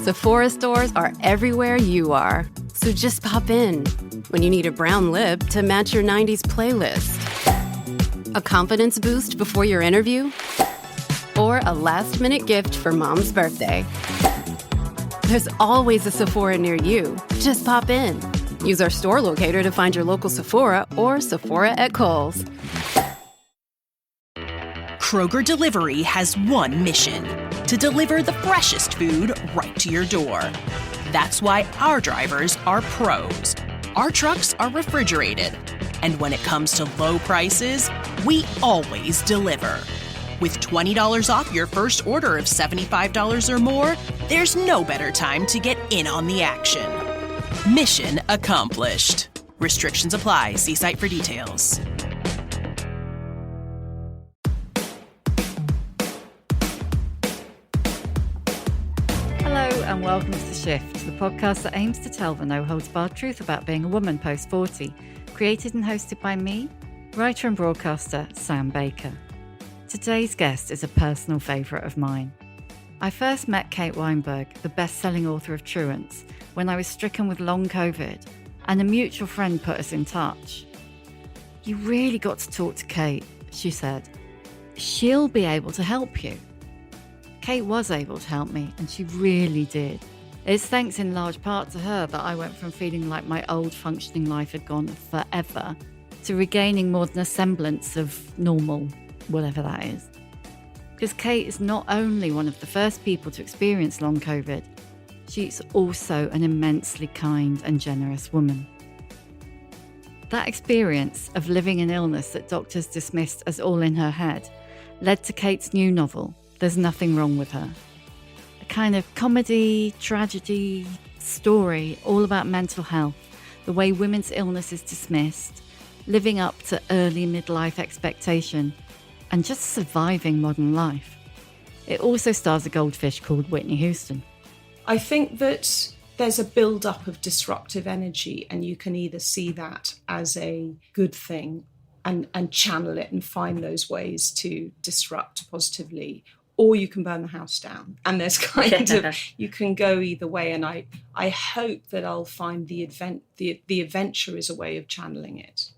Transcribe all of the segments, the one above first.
Sephora stores are everywhere you are. So just pop in. When you need a brown lip to match your 90s playlist. A confidence boost before your interview? Or a last-minute gift for mom's birthday. There's always a Sephora near you. Just pop in. Use our store locator to find your local Sephora or Sephora at Kohl's. Kroger Delivery has one mission: to deliver the freshest food right to your door. That's why our drivers are pros. Our trucks are refrigerated. And when it comes to low prices, we always deliver. With $20 off your first order of $75 or more, there's no better time to get in on the action. Mission accomplished. Restrictions apply. See site for details. Hello and welcome to The Shift, the podcast that aims to tell the no-holds-barred truth about being a woman post-40, created and hosted by me, writer and broadcaster Sam Baker. Today's guest is a personal favourite of mine. I first met Kate Weinberg, the best-selling author of Truants, when I was stricken with long COVID, and a mutual friend put us in touch. "You really got to talk to Kate," she said. "She'll be able to help you." Kate was able to help me, and she really did. It's thanks in large part to her that I went from feeling like my old functioning life had gone forever to regaining more than a semblance of normal, whatever that is. Because Kate is not only one of the first people to experience long COVID, she's also an immensely kind and generous woman. That experience of living an illness that doctors dismissed as all in her head led to Kate's new novel, There's Nothing Wrong With Her. A kind of comedy, tragedy story all about mental health, the way women's illness is dismissed, living up to early midlife expectation, and just surviving modern life. It also stars a goldfish called Whitney Houston. I think that there's a build-up of disruptive energy, and you can either see that as a good thing and channel it and find those ways to disrupt positively, or you can burn the house down. And there's kind of, you can go either way. And I hope that I'll find the adventure is a way of channeling it.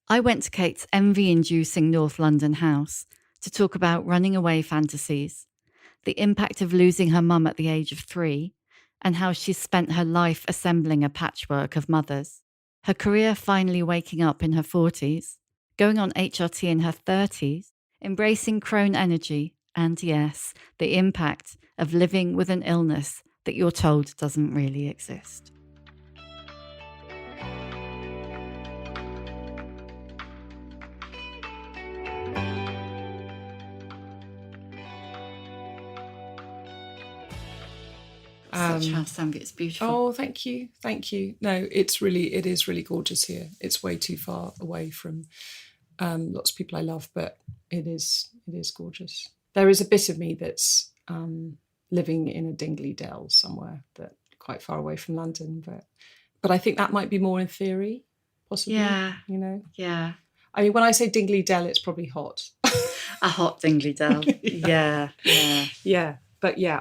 I went to Kate's envy-inducing North London house to talk about running away fantasies, the impact of losing her mum at the age of 3, and how she's spent her life assembling a patchwork of mothers, her career finally waking up in her 40s, going on HRT in her 30s, embracing crone energy, and yes, the impact of living with an illness that you're told doesn't really exist. Such house, Sam, it's beautiful. Oh, thank you. No, it is really gorgeous here. It's way too far away from lots of people I love, but it is gorgeous. There is a bit of me that's living in a dingly dell somewhere, that quite far away from London, but I think that might be more in theory, possibly. Yeah, you know. Yeah. I mean, when I say dingly dell, it's probably hot. A hot dingly dell. Yeah. But yeah,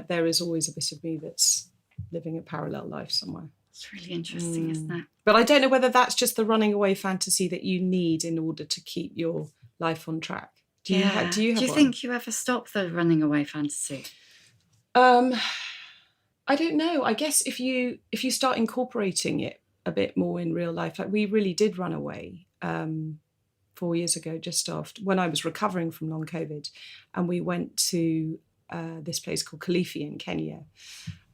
there is always a bit of me that's living a parallel life somewhere. It's really interesting, isn't it? But I don't know whether that's just the running away fantasy that you need in order to keep your life on track. Do you think you ever stop the running away fantasy? I don't know. I guess if you start incorporating it a bit more in real life, like we really did run away 4 years ago, just after when I was recovering from long COVID, and we went to this place called Kilifi in Kenya,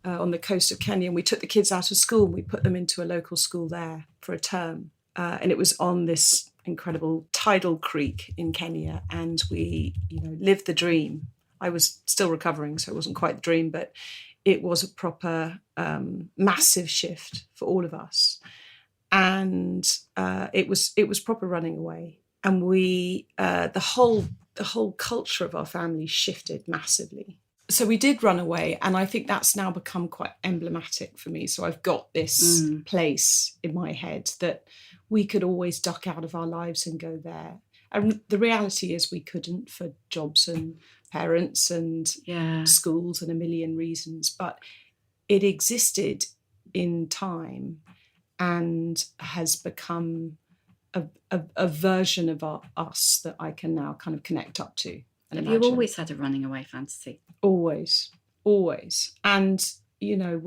on the coast of Kenya, and we took the kids out of school and we put them into a local school there for a term, and it was on this incredible tidal creek in Kenya, and we lived the dream. I was still recovering, so it wasn't quite the dream, but it was a proper massive shift for all of us, and it was proper running away. And we the whole culture of our family shifted massively. So we did run away, and I think that's now become quite emblematic for me. So I've got this place in my head that we could always duck out of our lives and go there. And the reality is we couldn't, for jobs and parents and schools and a million reasons, but it existed in time and has become a version of us that I can now kind of connect up to. Have you always had a running away fantasy? Always. And, you know,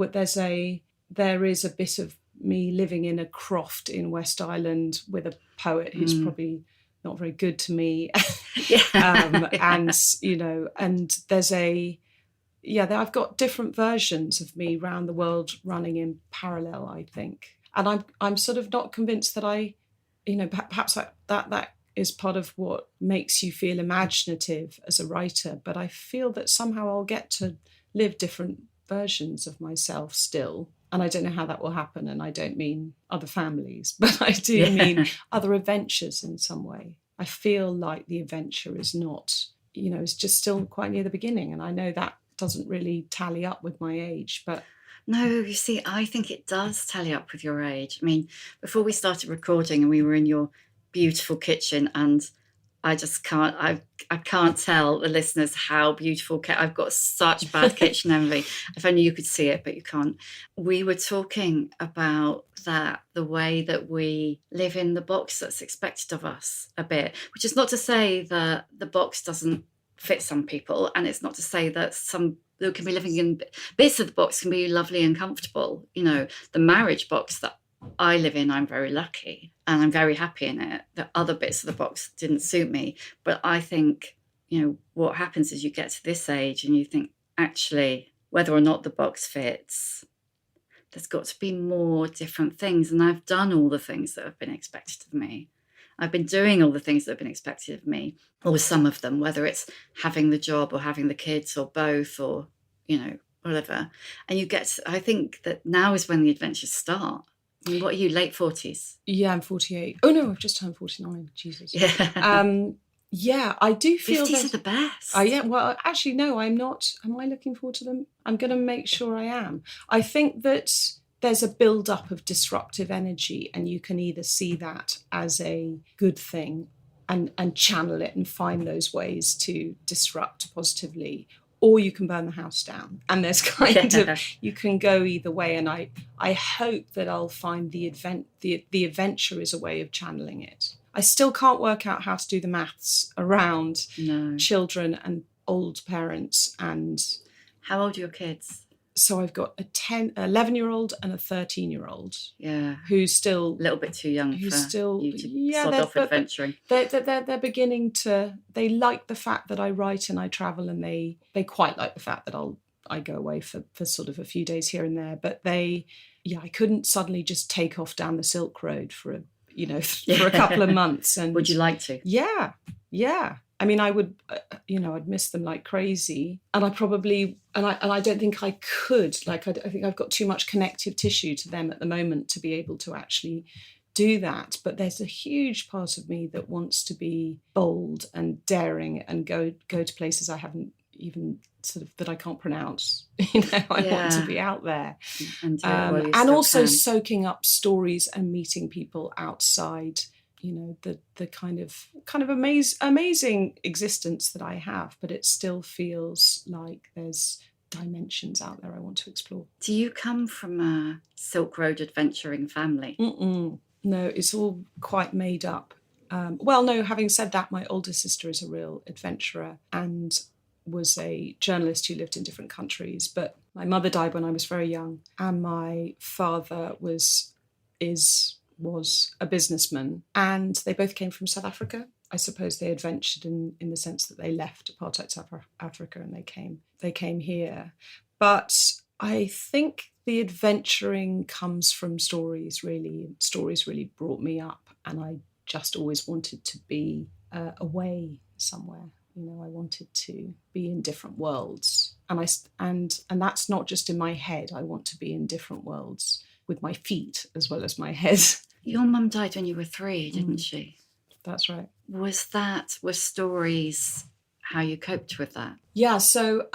there is a bit of me living in a croft in West Island with a poet who's probably not very good to me. And, you know, and there's I've got different versions of me around the world running in parallel, I think. And I'm sort of not convinced that perhaps that is part of what makes you feel imaginative as a writer. But I feel that somehow I'll get to live different versions of myself still. And I don't know how that will happen. And I don't mean other families, but I do mean other adventures in some way. I feel like the adventure is not, you know, it's just still quite near the beginning. And I know that doesn't really tally up with my age, but... No, you see, I think it does tally up with your age. I mean, before we started recording and we were in your beautiful kitchen, and I just can't, I can't tell the listeners how beautiful, I've got such bad kitchen envy. If only you could see it, but you can't. We were talking about that, the way that we live in the box that's expected of us a bit, which is not to say that the box doesn't fit some people, and it's not to say that some who can be living in bits of the box can be lovely and comfortable. You know, the marriage box that I live in, I'm very lucky and I'm very happy in it. The other bits of the box didn't suit me. But I think, you know, what happens is you get to this age and you think, actually, whether or not the box fits, there's got to be more different things. And I've done all the things that have been expected of me. I've been doing all the things that have been expected of me, or some of them, whether it's having the job or having the kids or both, or, you know, whatever. And you get, I think that now is when the adventures start. I mean, what are you, late 40s? Yeah, I'm 48. Oh, no, I've just turned 49. Jesus. Yeah. I do feel 50s are the best. Well, actually, no, I'm not. Am I looking forward to them? I'm going to make sure I am. I think that there's a build-up of disruptive energy, and you can either see that as a good thing and channel it and find those ways to disrupt positively, or you can burn the house down. And there's kind of, you can go either way. And I hope that I'll find the adventure is a way of channeling it. I still can't work out how to do the maths around children and old parents. And how old are your kids? So I've got a 11-year-old and a 13-year-old. Yeah. Who's still... a little bit too young for you to sod off adventuring. They're beginning to... They like the fact that I write and I travel, and they quite like the fact that I go away for sort of a few days here and there. But I couldn't suddenly just take off down the Silk Road for a couple of months. And would you like to? Yeah. I mean, I would, I'd miss them like crazy. And I probably, and I don't think I could, I think I've got too much connective tissue to them at the moment to be able to actually do that. But there's a huge part of me that wants to be bold and daring and go to places I haven't even sort of, that I can't pronounce. I want to be out there. And also soaking up stories and meeting people outside, the kind of amazing existence that I have, but it still feels like there's dimensions out there I want to explore. Do you come from a Silk Road adventuring family? No, it's all quite made up. No, having said that, my older sister is a real adventurer and was a journalist who lived in different countries. But my mother died when I was very young, and my father was a businessman, and they both came from South Africa. I suppose they adventured in the sense that they left apartheid South Africa and they came here. But I think the adventuring comes from stories, really. Stories really brought me up, and I just always wanted to be away somewhere. I wanted to be in different worlds, and that's not just in my head. I want to be in different worlds with my feet as well as my head. Your mum died when you were 3, didn't she? That's right. Were stories how you coped with that? Yeah, so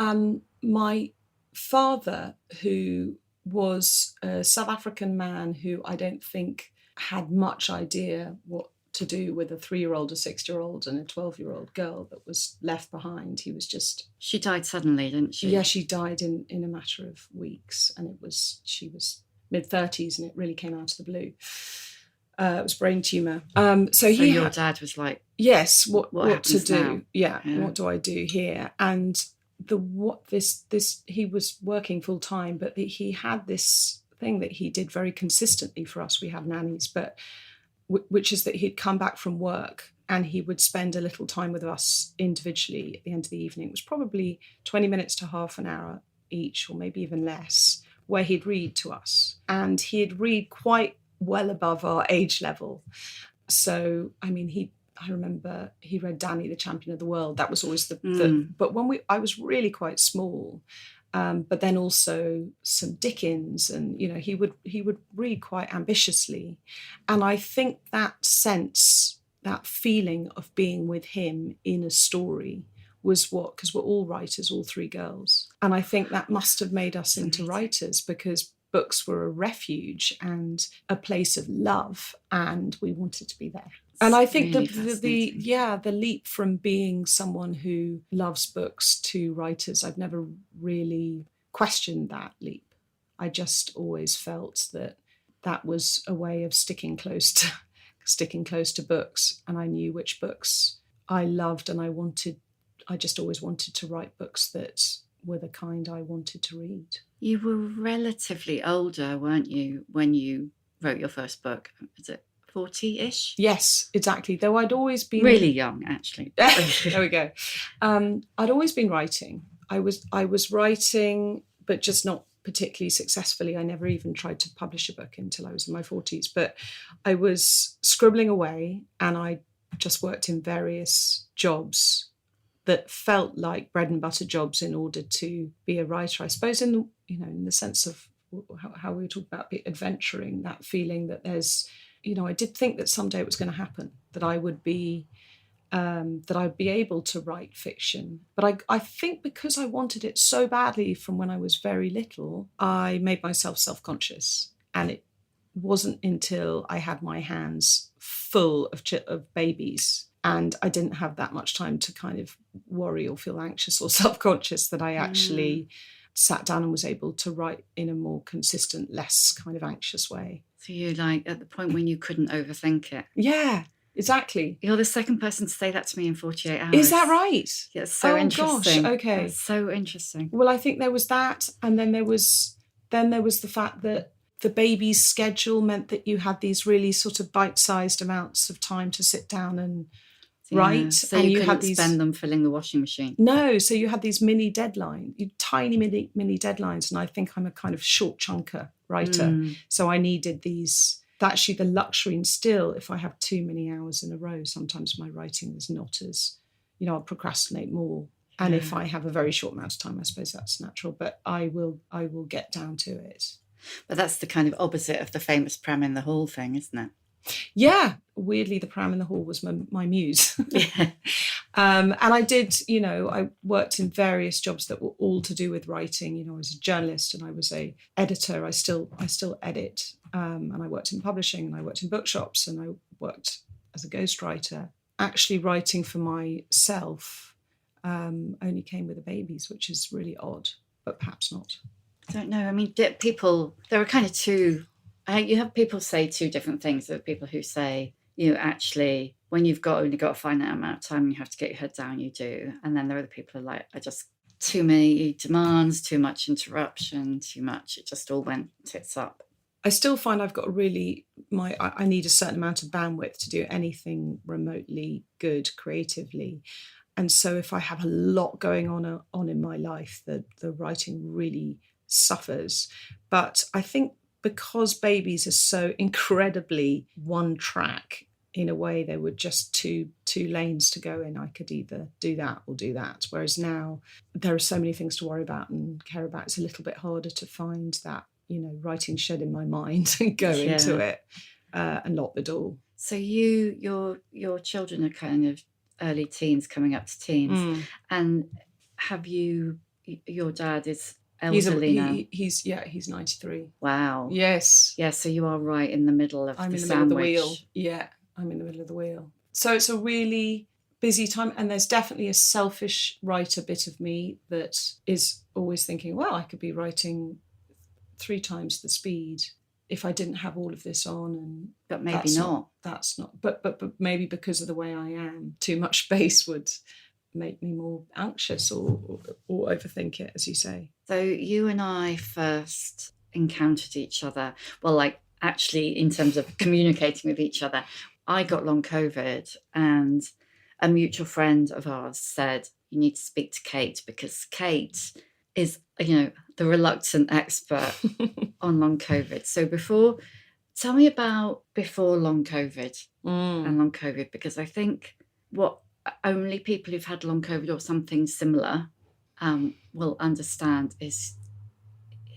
my father, who was a South African man who I don't think had much idea what to do with a 3-year-old, a 6-year-old and a 12-year-old girl that was left behind. He was just... She died suddenly, didn't she? Yeah, she died in a matter of weeks, and she was mid-30s, and it really came out of the blue. It was brain tumour. So your dad was like, yes, what to do? Now? Yeah, what do I do here? And he was working full time, but he had this thing that he did very consistently for us. We have nannies, but which is that he'd come back from work and he would spend a little time with us individually at the end of the evening. It was probably 20 minutes to half an hour each, or maybe even less, where he'd read to us. And he'd read quite well above our age level. So, I mean, I remember he read Danny, the Champion of the World. That was always but I was really quite small. But then also some Dickens, and he would read quite ambitiously, and I think that sense, that feeling of being with him in a story was because we're all writers, all 3 girls, and I think that must have made us into writers, because books were a refuge and a place of love, and we wanted to be there. And I think really the leap from being someone who loves books to writers, I've never really questioned that leap. I just always felt that was a way of sticking close to books, and I knew which books I loved, and I just always wanted to write books that were the kind I wanted to read. You were relatively older, weren't you, when you wrote your first book? Is it 40-ish? Yes, exactly. Though I'd always been... Really young, actually. There we go. I'd always been writing. I was writing, but just not particularly successfully. I never even tried to publish a book until I was in my 40s. But I was scribbling away, and I just worked in various jobs that felt like bread and butter jobs in order to be a writer. I suppose in the sense of how we talk about adventuring, that feeling that there's... I did think that someday it was going to happen, that I would be, that I'd be able to write fiction. But I think because I wanted it so badly from when I was very little, I made myself self-conscious. And it wasn't until I had my hands full of babies, and I didn't have that much time to kind of worry or feel anxious or self-conscious, that I actually sat down and was able to write in a more consistent, less kind of anxious way. So you're like at the point when you couldn't overthink it. Yeah, exactly. You're the second person to say that to me in 48 hours. Is that right? Yeah, it's so interesting. Gosh, okay. It's so interesting. Well, I think there was that, and then there was the fact that the baby's schedule meant that you had these really sort of bite-sized amounts of time to sit down and write. So and you couldn't spend them filling the washing machine. No, so you had these mini deadlines, tiny mini deadlines, and I think I'm a kind of short chunker writer. So I needed these, actually the luxury, and still if I have too many hours in a row, sometimes my writing is not as, I'll procrastinate more. And if I have a very short amount of time, I suppose that's natural, but I will get down to it. But that's the kind of opposite of the famous pram in the hall thing, isn't it? Yeah, weirdly, the pram in the hall was my muse. Yeah. And I did, I worked in various jobs that were all to do with writing. I was a journalist and I was a editor. I still edit. And I worked in publishing, and I worked in bookshops, and I worked as a ghostwriter. Actually writing for myself only came with the babies, which is really odd, but perhaps not. I don't know. I mean, there are kind of two... you have people say two different things. There are people who say, actually, when you've only got a finite amount of time and you have to get your head down, you do. And then there are the people who are like, I just, too many demands, too much interruption, too much. It just all went tits up. I still find I've got I need a certain amount of bandwidth to do anything remotely good creatively. And so if I have a lot going on in my life, the writing really suffers. But I think because babies are so incredibly one track, in a way they were just two lanes to go in. I could either do that or do that. Whereas now there are so many things to worry about and care about. It's a little bit harder to find that, writing shed in my mind and go into it and lock the door. So your children are kind of early teens coming up to teens. And have your dad is elderly now? He's 93. Wow. Yes. Yeah, so you are right in the middle of I'm the in the sandwich. middle of the wheel. Yeah, I'm in the middle of the wheel. So it's a really busy time, and there's definitely a selfish writer bit of me that is always thinking, well, I could be writing 3 times the speed if I didn't have all of this on. And but maybe not. That's not. But maybe because of the way I am, too much space would make me more anxious or overthink it, as you say. So you and I first encountered each other, well, like actually in terms of communicating with each other, I got long COVID, and a mutual friend of ours said, you need to speak to Kate, because Kate is, the reluctant expert on long COVID. So tell me about before long COVID and long COVID, because I think what only people who've had long COVID or something similar will understand is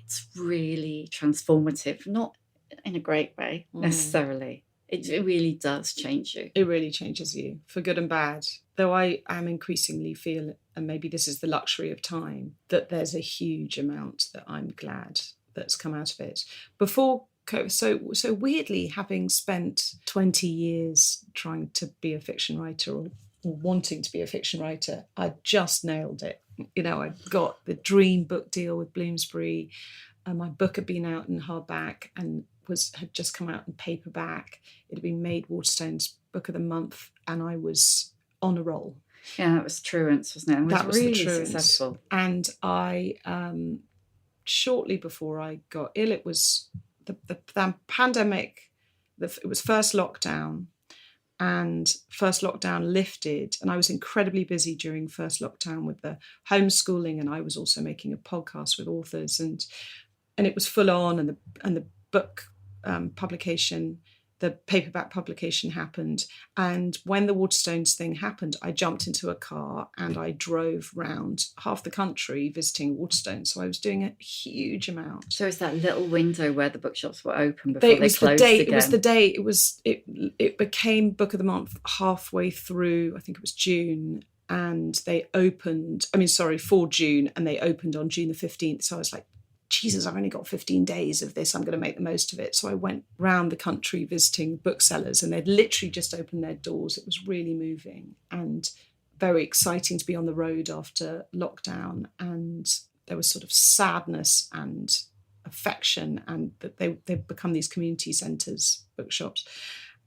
it's really transformative, not in a great way necessarily. It really does change you. It really changes you, for good and bad. Though I am increasingly feel, and maybe this is the luxury of time, that there's a huge amount that I'm glad that's come out of it. Before COVID, so weirdly, having spent 20 years trying to be a fiction writer or wanting to be a fiction writer, I just nailed it. I got the dream book deal with Bloomsbury, and my book had been out in hardback and had just come out in paperback. It had been made Waterstone's Book of the Month, and I was on a roll. Yeah, that was Truants, wasn't it? That was really the Truants. Successful. And I, shortly before I got ill, it was the pandemic. It was first lockdown, and first lockdown lifted, and I was incredibly busy during first lockdown with the homeschooling, and I was also making a podcast with authors, and it was full on, and the book publication, the paperback publication happened. And when the Waterstones thing happened, I jumped into a car and I drove round half the country visiting Waterstones. So I was doing a huge amount. So it's that little window where the bookshops were open before they closed again. It was the day. It became Book of the Month halfway through, I think it was June. And they opened, for June, and they opened on June the 15th. So I was like, Jesus, I've only got 15 days of this. I'm going to make the most of it. So I went round the country visiting booksellers, and they'd literally just opened their doors. It was really moving and very exciting to be on the road after lockdown. And there was sort of sadness and affection, and that they've become these community centres, bookshops.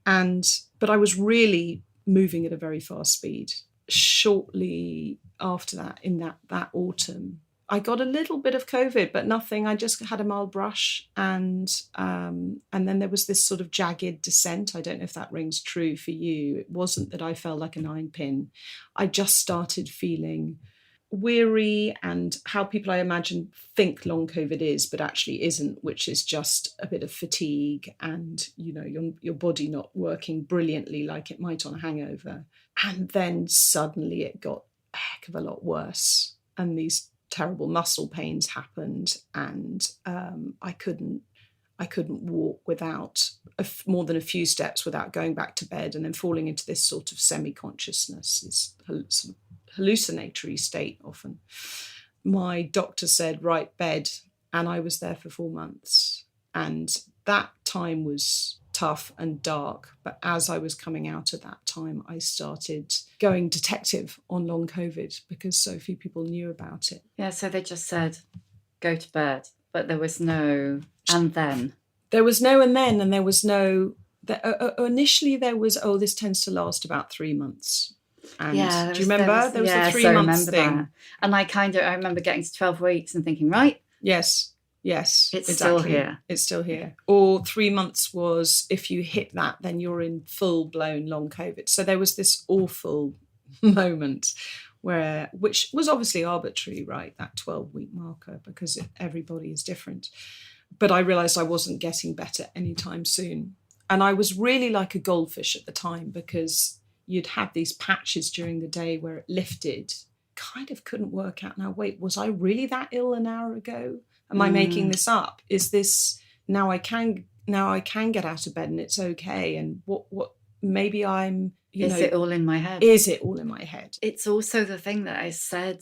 But I was really moving at a very fast speed. Shortly after that, in that autumn, I got a little bit of COVID, but nothing. I just had a mild brush, and then there was this sort of jagged descent. I don't know if that rings true for you. It wasn't that I felt like a 9-pin. I just started feeling weary, and how people, I imagine, think long COVID is, but actually isn't, which is just a bit of fatigue and, your body not working brilliantly like it might on a hangover. And then suddenly it got a heck of a lot worse, and these terrible muscle pains happened, and I couldn't walk without more than a few steps without going back to bed, and then falling into this sort of semi-consciousness, this sort of hallucinatory state often. My doctor said, right, bed, and I was there for 4 months, and that time was tough and dark. But as I was coming out of that time, I started going detective on long COVID because so few people knew about it. Yeah, so they just said, go to bed, but there was no and then. There was no and then, and there was no... initially there was, this tends to last about 3 months. And yeah, do you remember? There was the 3 months thing. That. And I remember getting to 12 weeks and thinking, right? Yes, it's exactly. Still here. It's still here. Or 3 months was, if you hit that, then you're in full-blown long COVID. So there was this awful moment which was obviously arbitrary, right, that 12-week marker, because everybody is different. But I realised I wasn't getting better anytime soon. And I was really like a goldfish at the time, because you'd have these patches during the day where it lifted, kind of couldn't work out. Now, wait, was I really that ill an hour ago? Am I making this up? Is this now I can get out of bed and it's okay? And what maybe I'm, Is it all in my head? Is it all in my head? It's also the thing that I said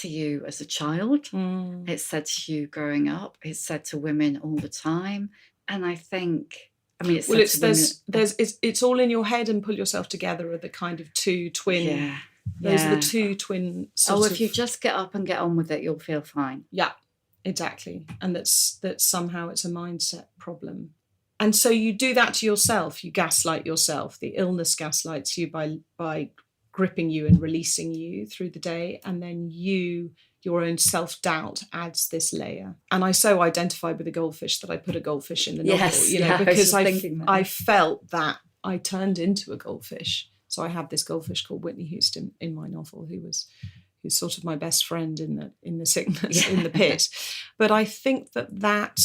to you as a child. It's said to you growing up. It's said to women all the time. And I think I mean, it's well, it's all in your head, and pull yourself together are the kind of two twin. Yeah. Those are the two twin. If you just get up and get on with it, you'll feel fine. Yeah, exactly. And that somehow it's a mindset problem. And so you do that to yourself. You gaslight yourself. The illness gaslights you by gripping you and releasing you through the day, and then your own self-doubt adds this layer. And I so identified with the goldfish that I put a goldfish in the novel, because I felt that I turned into a goldfish. So I have this goldfish called Whitney Houston in my novel, who's sort of my best friend in the sickness, in the pit. But I think that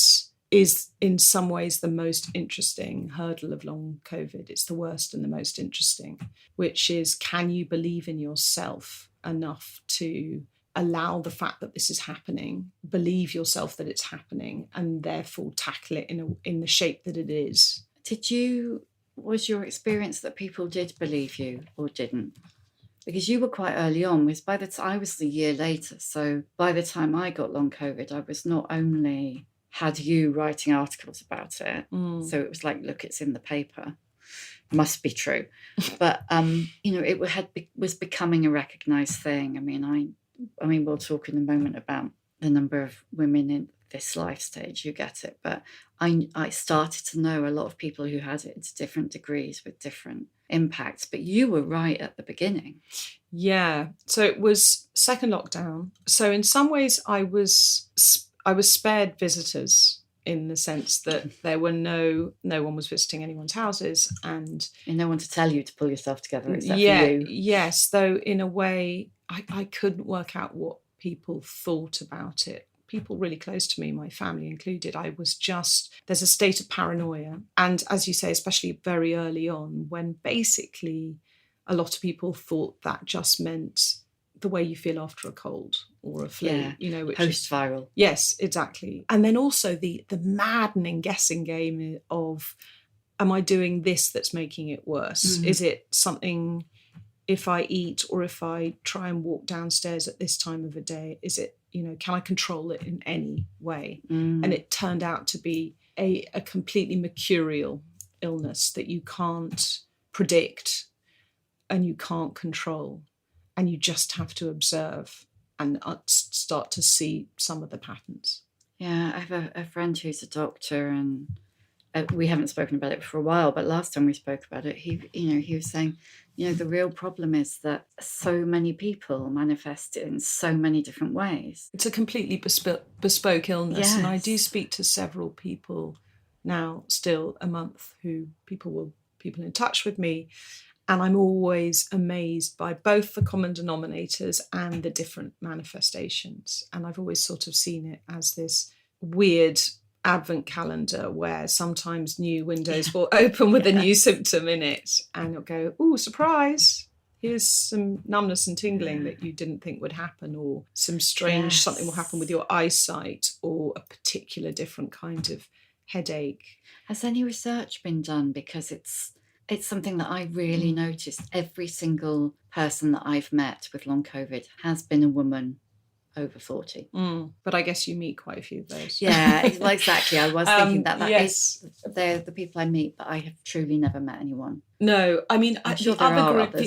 is in some ways the most interesting hurdle of long COVID. It's the worst and the most interesting, which is, can you believe in yourself enough to allow the fact that this is happening, believe yourself that it's happening, and therefore tackle it in the shape that it is? Was your experience that people did believe you or didn't? Because you were quite early on. I was a year later. So by the time I got long COVID, I was not only had you writing articles about it. So it was like, look, it's in the paper. Must be true. But, it was becoming a recognised thing. I mean, we'll talk in a moment about the number of women in this life stage, you get it. But I started to know a lot of people who had it to different degrees with different impacts. But you were right at the beginning. Yeah. So it was second lockdown. So in some ways I was spared visitors, in the sense that there were no one was visiting anyone's houses, and no one to tell you to pull yourself together except for you. Yes, though in a way I couldn't work out what people thought about it. People really close to me, my family included. There's a state of paranoia. And as you say, especially very early on, when basically a lot of people thought that just meant the way you feel after a cold or a flu, which post-viral. Yes, exactly. And then also the maddening guessing game of, am I doing this that's making it worse? Is it something, if I eat or if I try and walk downstairs at this time of a day, is it, can I control it in any way? And it turned out to be a completely mercurial illness that you can't predict and you can't control. And you just have to observe and start to see some of the patterns. Yeah, I have a friend who's a doctor, and we haven't spoken about it for a while, but last time we spoke about it, he was saying, the real problem is that so many people manifest it in so many different ways. It's a completely bespoke illness. Yes. And I do speak to several people now, still a month, people in touch with me. And I'm always amazed by both the common denominators and the different manifestations. And I've always sort of seen it as this weird advent calendar where sometimes new windows will open with a new symptom in it. And you'll go, ooh, surprise. Here's some numbness and tingling that you didn't think would happen, or some strange something will happen with your eyesight, or a particular different kind of headache. Has any research been done? Because it's something that I really noticed. Every single person that I've met with long COVID has been a woman over 40. But I guess you meet quite a few of those. Yeah, exactly. I was thinking that yes. They're the people I meet, but I have truly never met anyone. No, I mean, sure the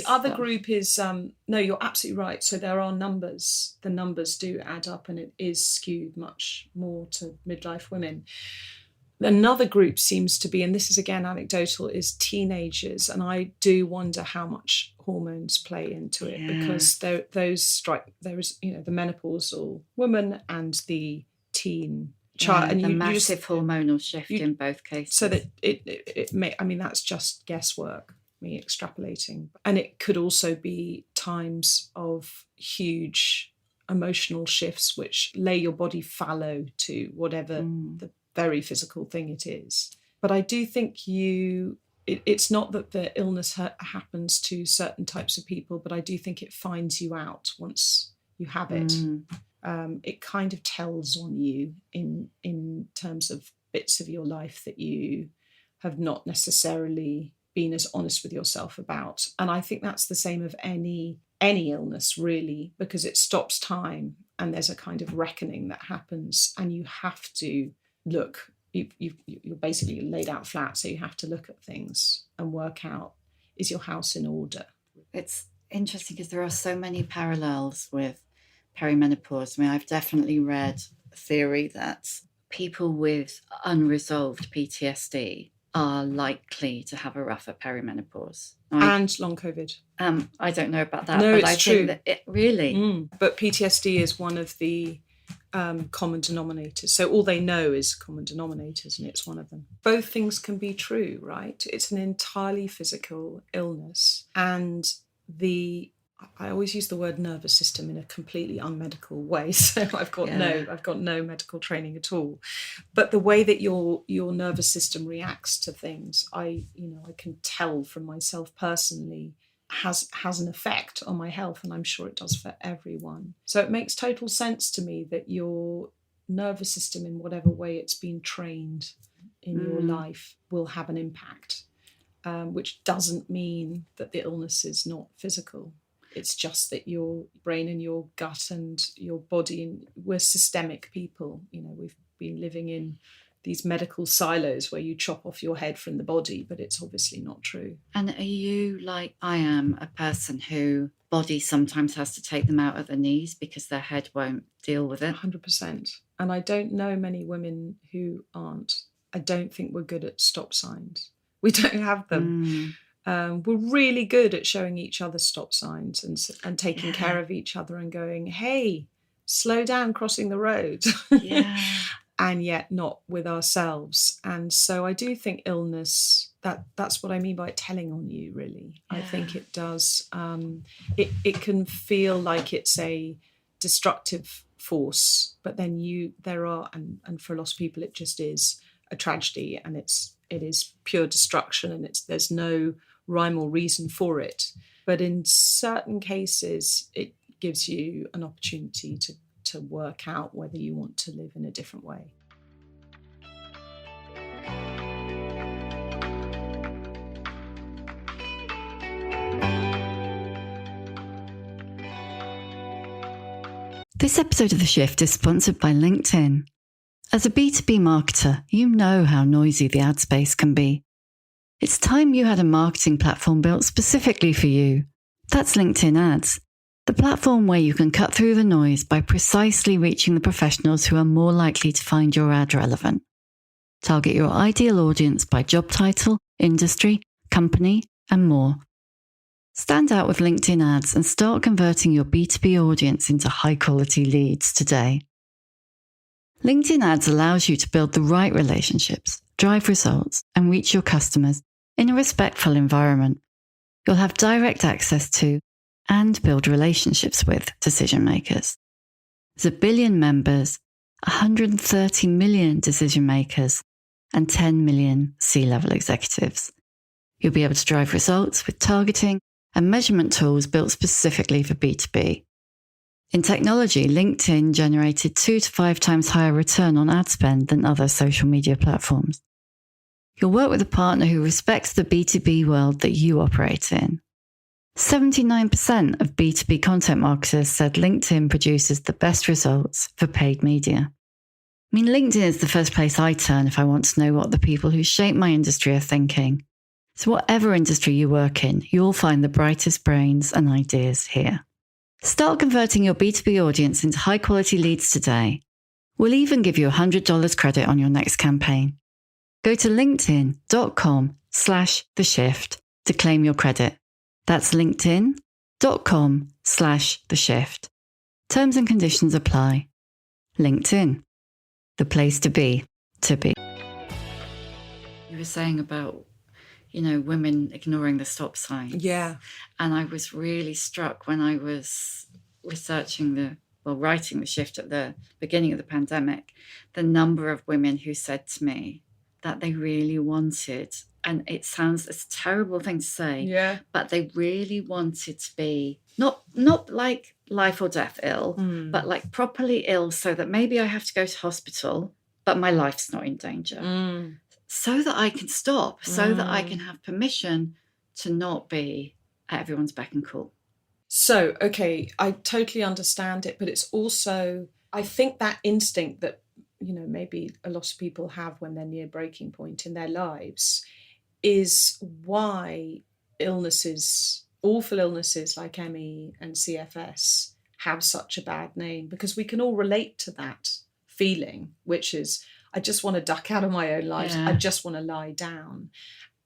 other group is, no, you're absolutely right. So there are numbers. The numbers do add up, and it is skewed much more to midlife women. Another group seems to be, and this is again anecdotal, is teenagers. And I do wonder how much hormones play into it, because there is, the menopausal woman and the teen child. And the massive hormonal shift in both cases. So that it may, that's just guesswork, me extrapolating. And it could also be times of huge emotional shifts which lay your body fallow to whatever the very physical thing it is. But I do think it's not that the illness happens to certain types of people, but I do think it finds you out once you have it. It kind of tells on you in terms of bits of your life that you have not necessarily been as honest with yourself about. And I think that's the same of any illness, really, because it stops time and there's a kind of reckoning that happens, and you have to look you're basically laid out flat, so you have to look at things and work out, is your house in order? It's interesting because there are so many parallels with perimenopause. I mean, I've definitely read a theory that people with unresolved PTSD are likely to have a rougher perimenopause. And long COVID. I don't know about that, No, but it's I true. think that it really... But PTSD is one of the common denominators. So all they know is common denominators, and it's one of them. Both things can be true, right? It's an entirely physical illness, and I always use the word nervous system in a completely unmedical way. So I've got no medical training at all. But the way that your nervous system reacts to things, I can tell from myself personally, has an effect on my health, and I'm sure it does for everyone. So it makes total sense to me that your nervous system, in whatever way it's been trained in your life, will have an impact, which doesn't mean that the illness is not physical. It's just that your brain and your gut and your body, and we're systemic people. We've been living in these medical silos where you chop off your head from the body, but it's obviously not true. And are you, like I am, a person who body sometimes has to take them out at the knees because their head won't deal with it? 100%. And I don't know many women who aren't. I don't think we're good at stop signs. We don't have them. We're really good at showing each other stop signs and taking care of each other and going, hey, slow down crossing the road. Yeah. And yet not with ourselves. And so I do think illness, that's what I mean by telling on you, really. Yeah. I think it does. It can feel like it's a destructive force, but then there are, and for a lot of people it just is a tragedy, and it is pure destruction, and there's no rhyme or reason for it. But in certain cases, it gives you an opportunity to work out whether you want to live in a different way. This episode of The Shift is sponsored by LinkedIn. As a B2B marketer, you know how noisy the ad space can be. It's time you had a marketing platform built specifically for you. That's LinkedIn Ads, the platform where you can cut through the noise by precisely reaching the professionals who are more likely to find your ad relevant. Target your ideal audience by job title, industry, company, and more. Stand out with LinkedIn Ads and start converting your B2B audience into high-quality leads today. LinkedIn Ads allows you to build the right relationships, drive results, and reach your customers in a respectful environment. You'll have direct access to and build relationships with decision makers. There's 1 billion members, 130 million decision makers, and 10 million C-level executives. You'll be able to drive results with targeting and measurement tools built specifically for B2B. In technology, LinkedIn generated 2 to 5 times higher return on ad spend than other social media platforms. You'll work with a partner who respects the B2B world that you operate in. 79% of B2B content marketers said LinkedIn produces the best results for paid media. I mean, LinkedIn is the first place I turn if I want to know what the people who shape my industry are thinking. So whatever industry you work in, you'll find the brightest brains and ideas here. Start converting your B2B audience into high-quality leads today. We'll even give you $100 credit on your next campaign. Go to linkedin.com/theshift to claim your credit. That's linkedin.com/theshift. Terms and conditions apply. LinkedIn, the place to be, to be. You were saying about, women ignoring the stop signs. Yeah. And I was really struck when I was writing The Shift at the beginning of the pandemic, the number of women who said to me that they really wanted, and it's a terrible thing to say, but they really wanted to be not like life or death ill, but like properly ill, so that maybe I have to go to hospital, but my life's not in danger. So that I can stop, so that I can have permission to not be at everyone's beck and call. So, okay, I totally understand it, but it's also, I think that instinct that maybe a lot of people have when they're near breaking point in their lives, is why awful illnesses like ME and CFS have such a bad name, because we can all relate to that feeling, which is, I just want to duck out of my own life. Yeah. I just want to lie down.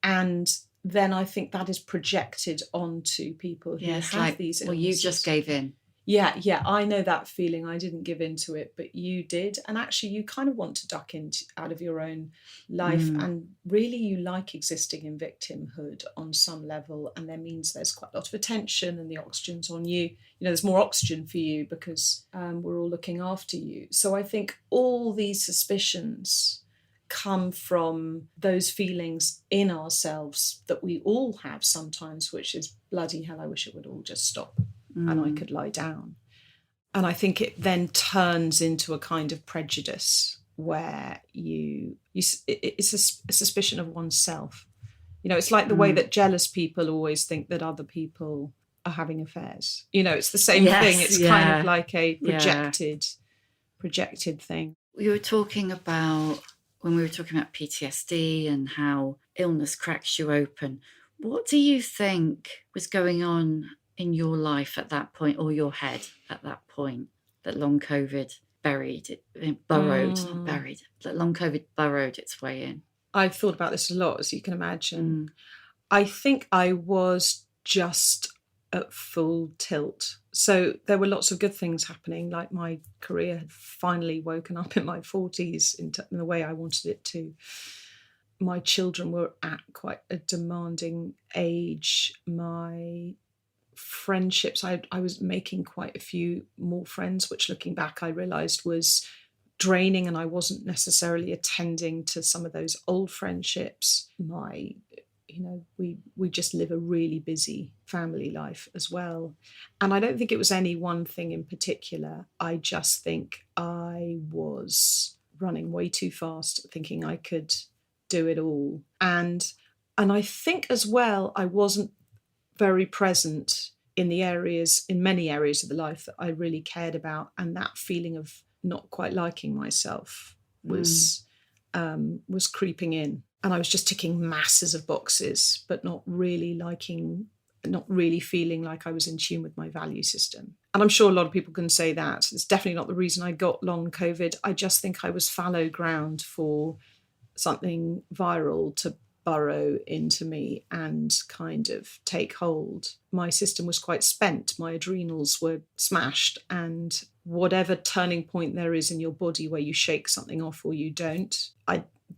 And then I think that is projected onto people who have these illnesses. Well, you just gave in. Yeah, I know that feeling. I didn't give into it, but you did. And actually, you kind of want to duck out of your own life. And really, you like existing in victimhood on some level. And that means there's quite a lot of attention and the oxygen's on you. There's more oxygen for you because we're all looking after you. So I think all these suspicions come from those feelings in ourselves that we all have sometimes, which is, bloody hell, I wish it would all just stop. And I could lie down. And I think it then turns into a kind of prejudice where it's a suspicion of oneself. It's like the way that jealous people always think that other people are having affairs. It's the same thing. It's kind of like a projected thing. We were talking about, when we were talking about PTSD and how illness cracks you open, what do you think was going on in your life at that point, or your head at that point, that long COVID that long COVID burrowed its way in? I've thought about this a lot, as you can imagine. I think I was just at full tilt. So there were lots of good things happening, like my career had finally woken up in my 40s in the way I wanted it to. My children were at quite a demanding age. My friendships, I was making quite a few more friends, which looking back I realised was draining, and I wasn't necessarily attending to some of those old friendships. We just live a really busy family life as well. And I don't think it was any one thing in particular. I just think I was running way too fast, thinking I could do it all. And I think as well, I wasn't very present in many areas of the life that I really cared about, and that feeling of not quite liking myself was creeping in, and I was just ticking masses of boxes, but not really feeling like I was in tune with my value system. And I'm sure a lot of people can say that. It's definitely not the reason I got long COVID. I just think I was fallow ground for something viral to burrow into me and kind of take hold. My system was quite spent. My adrenals were smashed, and whatever turning point there is in your body where you shake something off or you don't,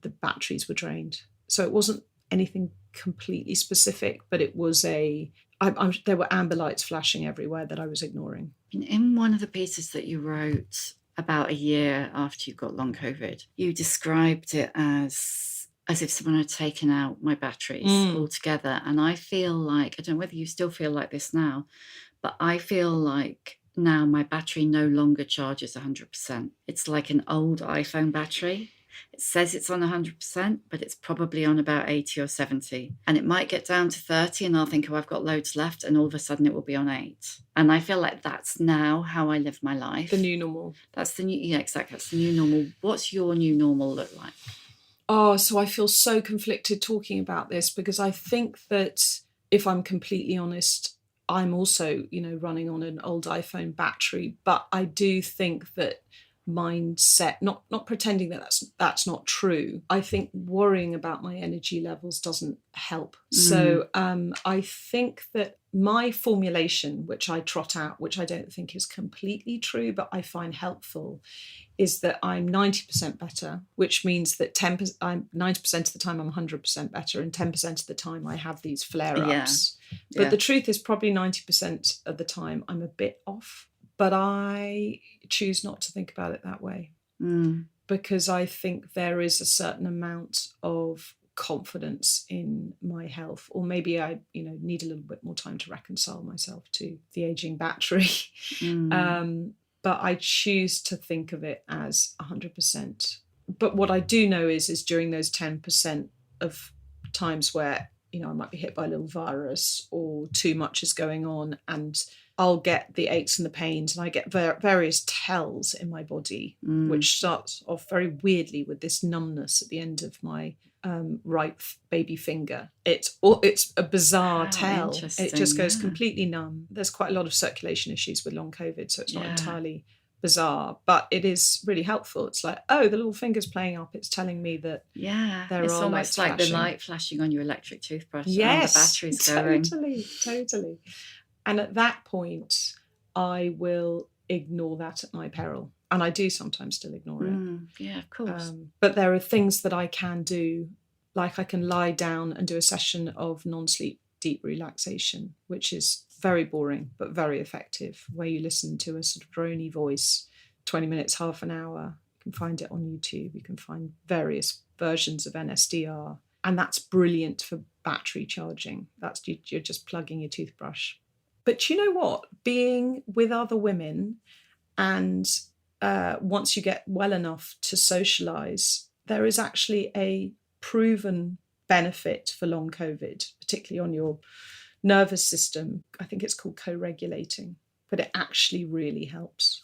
the batteries were drained. So it wasn't anything completely specific, but it was there were amber lights flashing everywhere that I was ignoring. In one of the pieces that you wrote about a year after you got long COVID, you described it as if someone had taken out my batteries altogether. And I feel like, I don't know whether you still feel like this now, but I feel like now my battery no longer charges 100%. It's like an old iPhone battery. It says it's on 100%, but it's probably on about 80 or 70. And it might get down to 30 and I'll think, I've got loads left. And all of a sudden it will be on 8. And I feel like that's now how I live my life. The new normal. That's the new, exactly. That's the new normal. What's your new normal look like? Oh, so I feel so conflicted talking about this, because I think that, if I'm completely honest, I'm also, running on an old iPhone battery. But I do think that mindset, not pretending that that's not true. I think worrying about my energy levels doesn't help. So I think that my formulation, which I trot out, which I don't think is completely true, but I find helpful, is that I'm 90% better, which means that 90% of the time I'm 100% better, and 10% of the time I have these flare-ups. Yeah. But the truth is, probably 90% of the time I'm a bit off. But I choose not to think about it that way, because I think there is a certain amount of confidence in my health, or maybe I need a little bit more time to reconcile myself to the aging battery. But I choose to think of it as 100%. But what I do know is during those 10% of times where I might be hit by a little virus or too much is going on, and I'll get the aches and the pains, and I get various tells in my body, which starts off very weirdly with this numbness at the end of my right baby finger. It's a bizarre tell. It just goes completely numb. There's quite a lot of circulation issues with long COVID, so it's not entirely bizarre, but it is really helpful. It's like, oh, the little finger's playing up. It's telling me that it's almost like the light flashing on your electric toothbrush. Yes, and the battery's going. Totally. And at that point, I will ignore that at my peril. And I do sometimes still ignore it. Yeah, of course. But there are things that I can do, like I can lie down and do a session of non-sleep deep relaxation, which is very boring but very effective, where you listen to a sort of drony voice, 20 minutes, half an hour. You can find it on YouTube. You can find various versions of NSDR. And that's brilliant for battery charging. You're just plugging your toothbrush. But you know what? Being with other women, and once you get well enough to socialise, there is actually a proven benefit for long COVID, particularly on your nervous system. I think it's called co-regulating, but it actually really helps.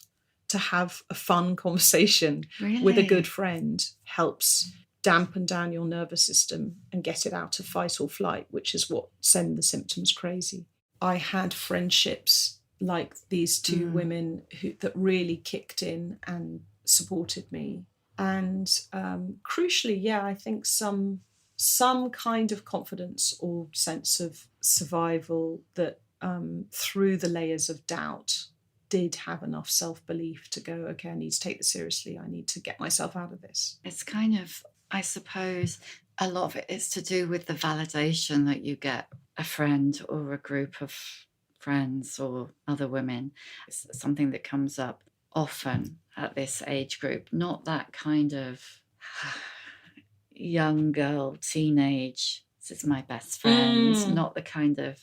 To have a fun conversation with a good friend helps dampen down your nervous system and get it out of fight or flight, which is what send the symptoms crazy. I had friendships like these two women that really kicked in and supported me. And crucially, I think some kind of confidence or sense of survival that through the layers of doubt did have enough self-belief to go, okay, I need to take this seriously. I need to get myself out of this. It's kind of, I suppose, a lot of it is to do with the validation that you get a friend or a group of friends or other women. It's something that comes up often at this age group, not that kind of young girl, teenage, this is my best friend, not the kind of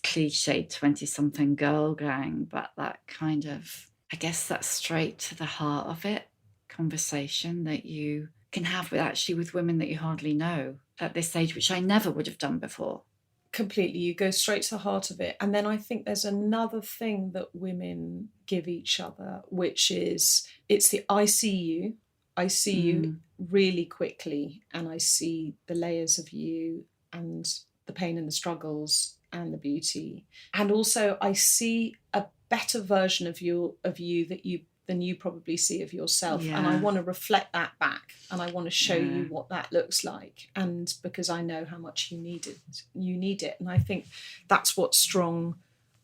cliched 20-something girl gang, but that kind of, I guess that's straight to the heart of it, conversation that you can have with women that you hardly know at this age, which I never would have done before. Completely. You go straight to the heart of it. And then I think there's another thing that women give each other, which is, it's the I see you. I see you really quickly, and I see the layers of you and the pain and the struggles and the beauty. And also I see a better version of you than you probably see of yourself. And I want to reflect that back, and I want to show you what that looks like. And because I know how much you need it. And I think that's what strong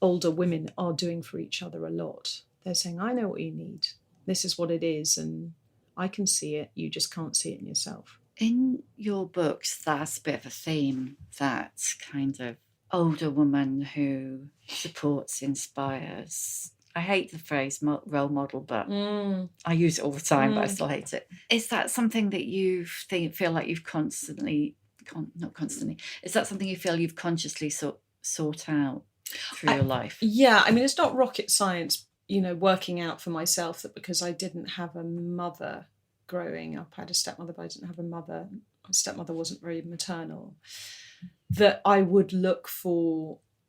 older women are doing for each other a lot. They're saying, I know what you need. This is what it is. And I can see it. You just can't see it in yourself. In your books, that's a bit of a theme, that kind of older woman who supports, inspires. I hate the phrase role model, but I use it all the time, but I still hate it. Is that something that you feel like you've not constantly, is that something you feel you've consciously sought out through your life? Yeah, I mean, it's not rocket science, working out for myself that because I didn't have a mother growing up, I had a stepmother, but I didn't have a mother. My stepmother wasn't very maternal, that I would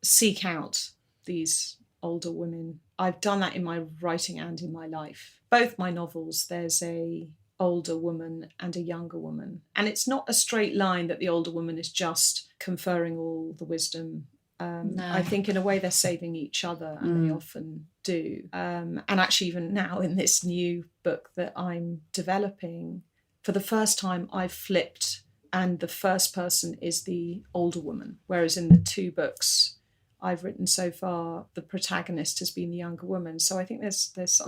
seek out these older women. I've done that in my writing and in my life. Both my novels, there's a older woman and a younger woman. And it's not a straight line that the older woman is just conferring all the wisdom. No. I think in a way they're saving each other, and they often do. And actually even now in this new book that I'm developing, for the first time I've flipped, and the first person is the older woman, whereas in the two books I've written so far, the protagonist has been the younger woman. So I think there's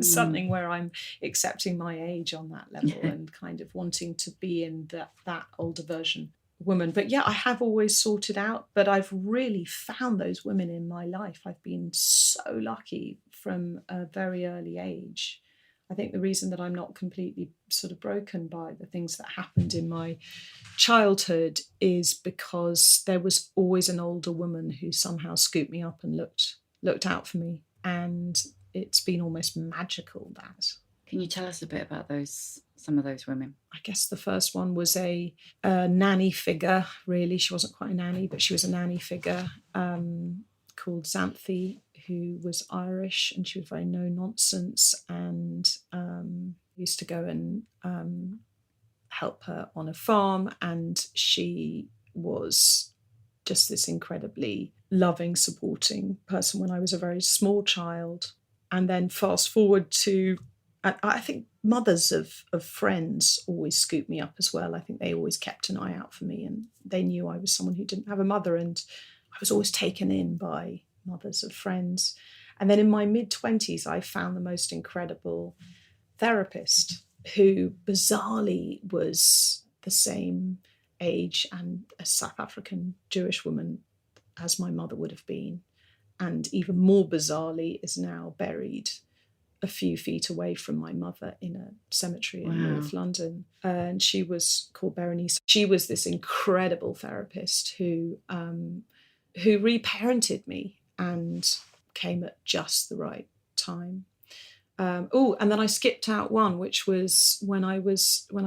something where I'm accepting my age on that level and kind of wanting to be in that older version woman. But I have always sought it out, but I've really found those women in my life. I've been so lucky from a very early age. I think the reason that I'm not completely sort of broken by the things that happened in my childhood is because there was always an older woman who somehow scooped me up and looked out for me. And it's been almost magical, that. Can you tell us a bit about some some of those women? I guess the first one was a nanny figure, really. She wasn't quite a nanny, but she was a nanny figure called Xanthi, who was Irish, and she was very no-nonsense, and used to go and help her on a farm, and she was just this incredibly loving, supporting person when I was a very small child. And then fast forward to, I think mothers of friends always scooped me up as well. I think they always kept an eye out for me, and they knew I was someone who didn't have a mother, and I was always taken in by mothers of friends. And then in my mid-20s, I found the most incredible therapist who bizarrely was the same age and a South African Jewish woman as my mother would have been. And even more bizarrely is now buried a few feet away from my mother in a cemetery in North London. And she was called Berenice. She was this incredible therapist who reparented me and came at just the right time. And then I skipped out one, which was when I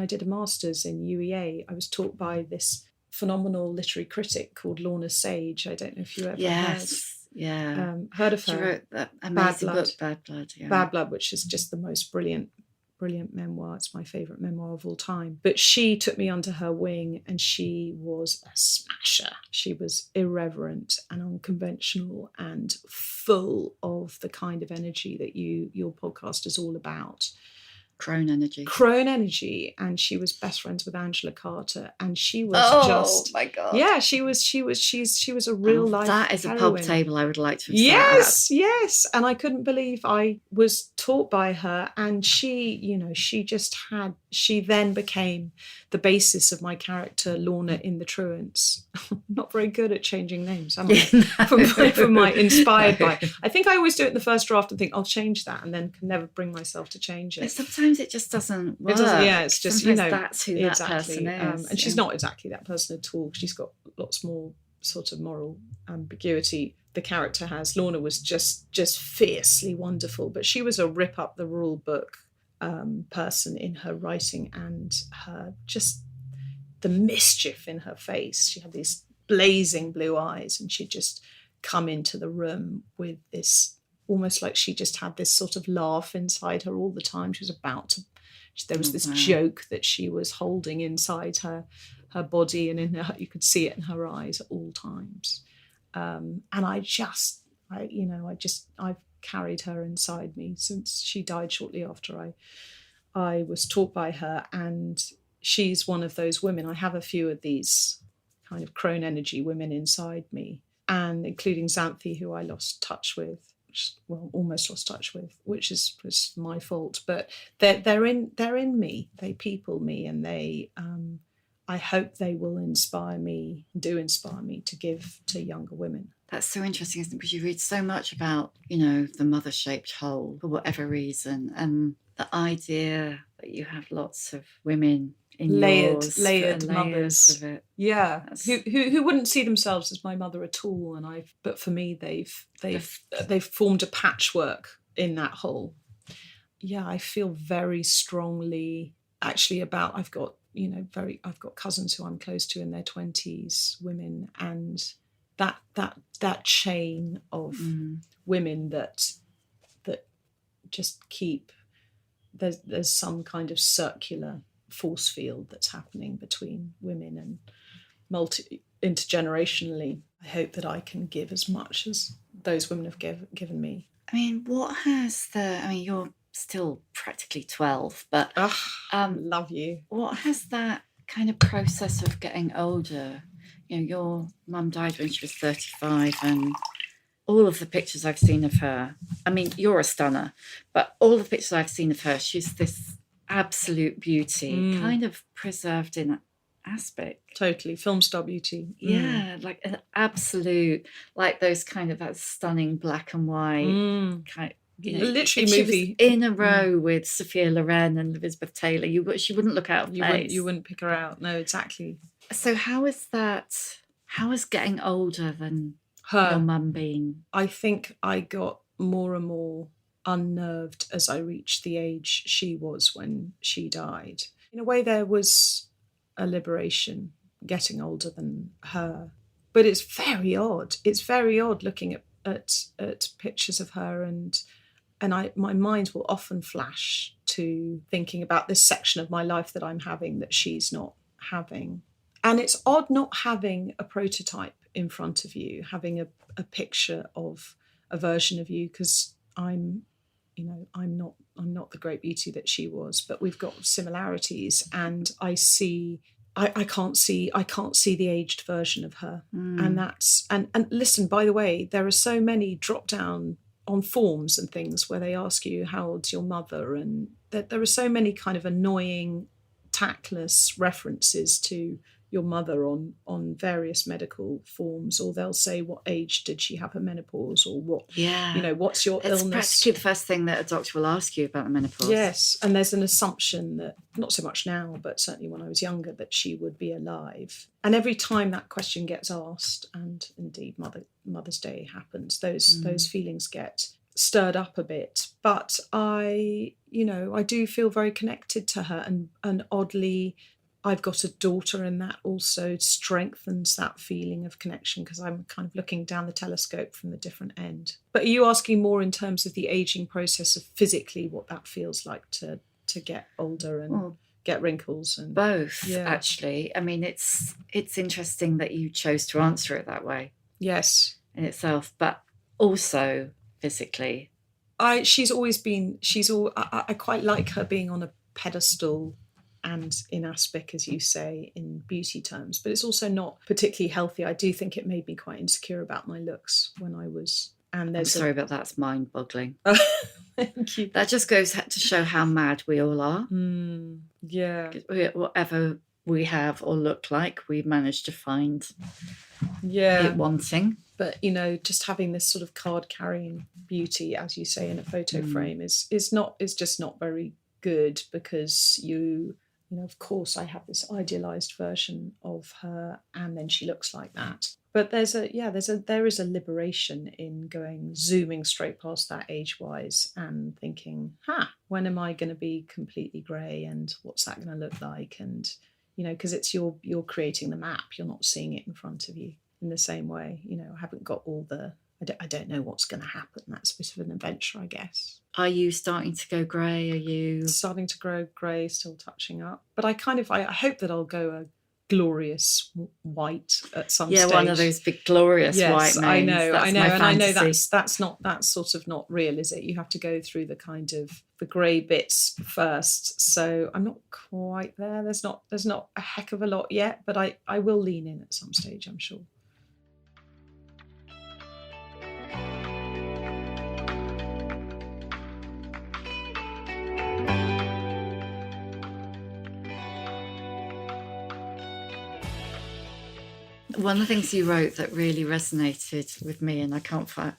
did a master's in UEA. I was taught by this phenomenal literary critic called Lorna Sage. I don't know if you ever heard of her. She wrote that amazing book, Bad Blood. Yeah. Bad Blood, which is just the most brilliant memoir. It's my favourite memoir of all time. But she took me under her wing, and she was a smasher. She was irreverent and unconventional and full of the kind of energy that your podcast is all about. Crone energy. And she was best friends with Angela Carter, and she was my God. Yeah, she was a real life that is heroine. A pub table I would like to have sat at. Yes. And I couldn't believe I was taught by her, and she then became the basis of my character Lorna in the Truants. Not very good at changing names, am I? From my inspired by. I think I always do it in the first draft and think I'll change that, and then can never bring myself to change it. But sometimes it just doesn't work. It's just, sometimes that's who that person is. And she's not exactly that person at all. She's got lots more sort of moral ambiguity. The character has. Lorna was just fiercely wonderful, but she was a rip up the rule book person in her writing, and her just the mischief in her face. She had these blazing blue eyes, and she'd just come into the room with this, almost like she just had this sort of laugh inside her all the time. She was there was this joke that she was holding inside her body, and you could see it in her eyes at all times. And I've carried her inside me since she died shortly after I was taught by her. And she's one of those women. I have a few of these kind of crone energy women inside me, and including Xanthi, who I lost touch with. Almost lost touch with, which was my fault. But they're in me. They people me, and they. I hope they will inspire me to give to younger women. That's so interesting, isn't it? Because you read so much about, the mother-shaped hole for whatever reason, and the idea that you have lots of women in layered mothers of it. Yeah, who wouldn't see themselves as my mother at all, but for me they've formed a patchwork in that whole. Yeah, I feel very strongly actually about. I've got cousins who I'm close to in their 20s, women, and that chain of women that just keep. There's some kind of circular force field that's happening between women and intergenerationally. I hope that I can give as much as those women have given me. I mean, you're still practically 12, but love you. What has that kind of process of getting older? Your mum died when she was 35, and all of the pictures I've seen of her, I mean, you're a stunner, but all the pictures I've seen of her, she's this absolute beauty, kind of preserved in aspect. Totally, film star beauty. Yeah, like an absolute, like those kind of that stunning black and white kind. Literally she movie was in a row with Sophia Loren and Elizabeth Taylor. She wouldn't look out of place. You wouldn't pick her out. No, exactly. So how is getting older than your mum being? I think I got more and more unnerved as I reached the age she was when she died. In a way, there was a liberation getting older than her. But it's very odd. It's very odd looking at pictures of her, and my mind will often flash to thinking about this section of my life that I'm having that she's not having. And it's odd not having a prototype in front of you, having a picture of a version of you, because I'm not the great beauty that she was, but we've got similarities, and I can't see the aged version of her. And that's and listen, by the way, there are so many drop down on forms and things where they ask you how old's your mother, and that there are so many kind of annoying, tactless references to your mother on various medical forms, or they'll say, what age did she have her menopause, or what, what's your illness? It's practically the first thing that a doctor will ask you about the menopause. Yes, and there's an assumption that, not so much now, but certainly when I was younger, that she would be alive. And every time that question gets asked, and indeed Mother's Day happens, those feelings get stirred up a bit. But I do feel very connected to her, and oddly, I've got a daughter, and that also strengthens that feeling of connection, because I'm kind of looking down the telescope from the different end. But are you asking more in terms of the aging process of physically what that feels like to get older and get wrinkles? And both, actually. I mean, it's interesting that you chose to answer it that way. Yes. In itself, but also physically. I quite like her being on a pedestal and in aspic, as you say, in beauty terms, but it's also not particularly healthy. I do think it made me quite insecure about my looks when I was. And I'm sorry, but that's mind-boggling. Thank you. That just goes to show how mad we all are. Yeah. Whatever we have or look like, we manage to find it wanting. But just having this sort of card-carrying beauty, as you say, in a photo frame is just not very good, because of course I have this idealized version of her, and then she looks like that. But there is a liberation in zooming straight past that age-wise and thinking, when am I going to be completely grey, and what's that going to look like? And because it's you're creating the map, you're not seeing it in front of you in the same way. I haven't got all the. I don't know what's going to happen. That's a bit of an adventure, I guess. Are you starting to go grey? Are you starting to grow grey? Still touching up, but I hope that I'll go a glorious white at some stage. Yeah, one of those big glorious white names. I know, and I know that's sort of not real, is it? You have to go through the kind of the grey bits first. So I'm not quite there. There's not a heck of a lot yet, but I will lean in at some stage, I'm sure. One of the things you wrote that really resonated with me, and I can't find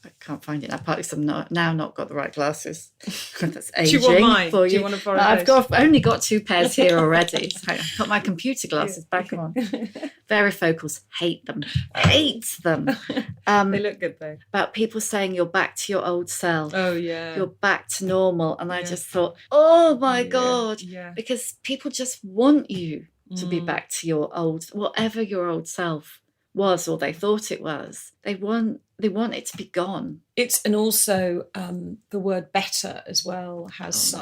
it now, partly because I've now not got the right glasses. That's aging. Do you want mine? For you. Do you want to borrow I've only got 2 pairs here already. So I've got my computer glasses back on. Varifocals, hate them. They look good though. About people saying you're back to your old self. Oh yeah. You're back to normal. And I just thought, oh my God. Yeah. Because people just want you to be back to your old, whatever your old self was, or they thought it was. They want it to be gone. And also the word better as well has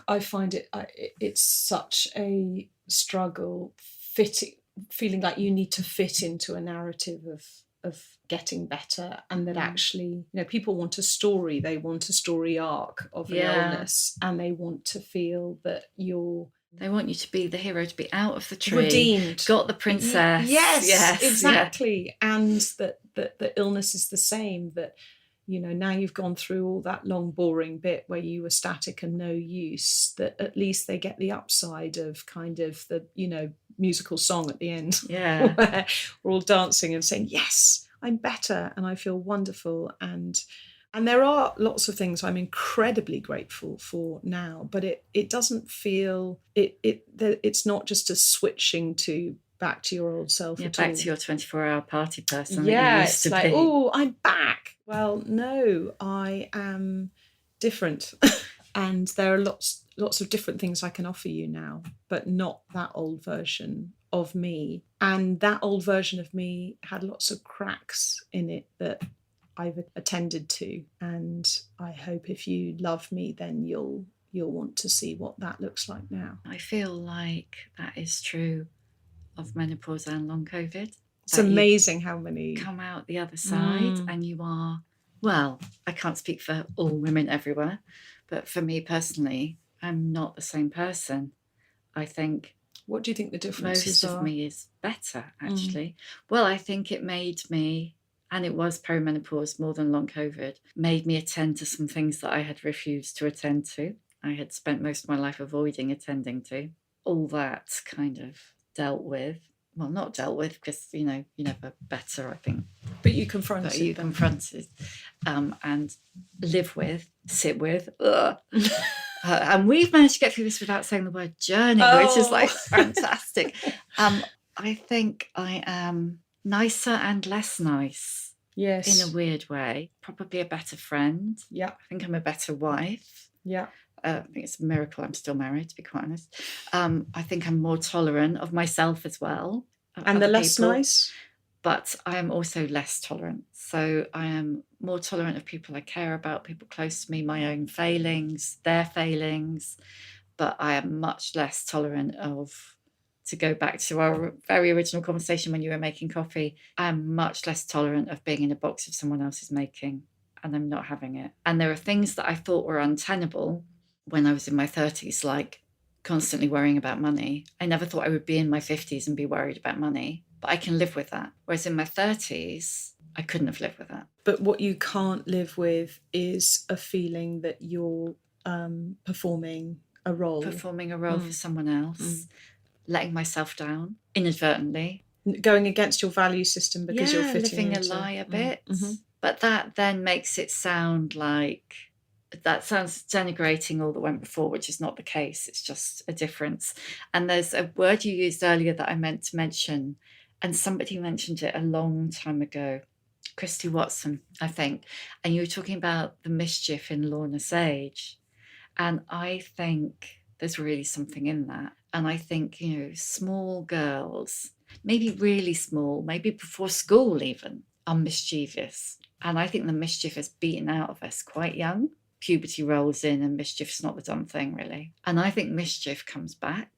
I find it's such a struggle feeling like you need to fit into a narrative of getting better, and that actually, people want a story. They want a story arc of an illness, and they want to feel that they want you to be the hero, to be out of the tree, redeemed, got the princess. Yes, exactly. Yeah. And that the illness is the same. That now you've gone through all that long, boring bit where you were static and no use. That at least they get the upside of kind of the musical song at the end. Yeah, where we're all dancing and saying, "Yes, I'm better, and I feel wonderful." And there are lots of things I'm incredibly grateful for now, but it doesn't feel it's not just a switching to back to your old self. Yeah, back to your 24-hour party person. Yeah, that you used it's to be. Oh, I'm back. Well, no, I am. different. And there are lots of different things I can offer you now, but not that old version of me. And that old version of me had lots of cracks in it that I've attended to. And I hope if you love me, then you'll want to see what that looks like now. I feel like that is true of menopause and long COVID. It's amazing how many come out the other side and you are, well, I can't speak for all women everywhere, but for me personally, I'm not the same person. I think. What do you think the differences are? Most of me is better, actually. Well, I think it made me, and it was perimenopause more than long COVID, made me attend to some things that I had refused to attend to. I had spent most of my life avoiding attending to. All that kind of dealt with. Well, not dealt with, because, you know, you're never better, I think. But you confronted them. You confronted and live with, sit with. And we've managed to get through this without saying the word journey, which is like fantastic. I think I am nicer and less nice. Yes. In a weird way. Probably a better friend. Yeah. I think I'm a better wife. Yeah. I think it's a miracle I'm still married, to be quite honest. I think I'm more tolerant of myself as well. And the less nice? But I am also less tolerant. So I am more tolerant of people I care about, people close to me, my own failings, their failings. But I am much less tolerant of, to go back to our very original conversation when you were making coffee, I am much less tolerant of being in a box of someone else's making, and I'm not having it. And there are things that I thought were untenable when I was in my 30s, like constantly worrying about money. I never thought I would be in my 50s and be worried about money, but I can live with that. Whereas in my 30s, I couldn't have lived with that. But what you can't live with is a feeling that you're performing a role. For someone else, letting myself down inadvertently. Going against your value system because you're fitting living a lie a bit. But that then makes it sound like, that sounds denigrating all that went before, which is not the case. It's just a difference. And there's a word you used earlier that I meant to mention, and somebody mentioned it a long time ago, Christy Watson, I think. And you were talking about the mischief in Lorna Sage. And I think there's really something in that. And I think, you know, small girls, maybe really small, maybe before school even, are mischievous. And I think the mischief is beaten out of us quite young. Puberty rolls in and mischief's not the dumb thing, really. And I think mischief comes back.